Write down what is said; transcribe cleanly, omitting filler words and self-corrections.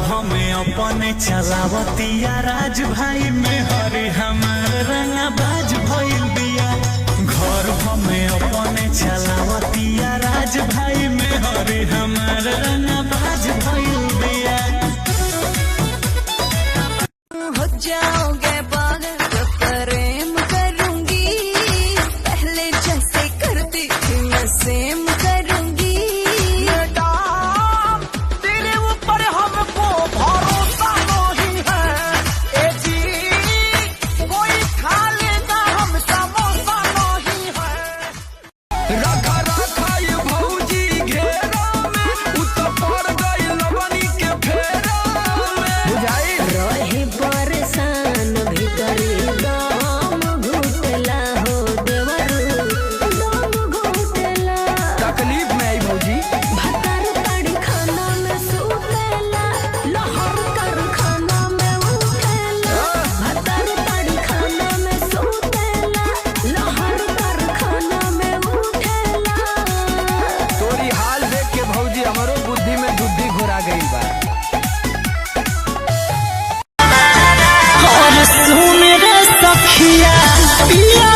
हमें अपने चलावतिया राज भाई में हरे हमार रंगाबाज भइल बिया। घर हमें अपने चलावतिया राज भाई में हरे हमार रंगाबाज भइल बिया। हो जाओगे पागल तो प्रेम करूंगी, पहले जैसे करती थी मैं सेम करूंगी। तेरे ऊपर हमको भरोसा नहीं है, ए जी कोई खा लेगा हम समोसा नहीं है। रखा रखा ये भौजी घेरा में, उतर पड़ गई लवनी के फेरा में। बुझाई रहे परेशान भीतरी दाम घुटला हो देवरू, दाम घुटला। तकलीफ में आई भौजी, भतर तड़ी खाना में सुतेला, लहर कर खाना में उठेला। भतर तड़ी खाना में सुतेला, लहर कर खाना में उठेला। तोरी हाल देख के भौजी हमारो बुद्धि में दुद्धि घुरा गई बा। और सुन रे सखिया पिया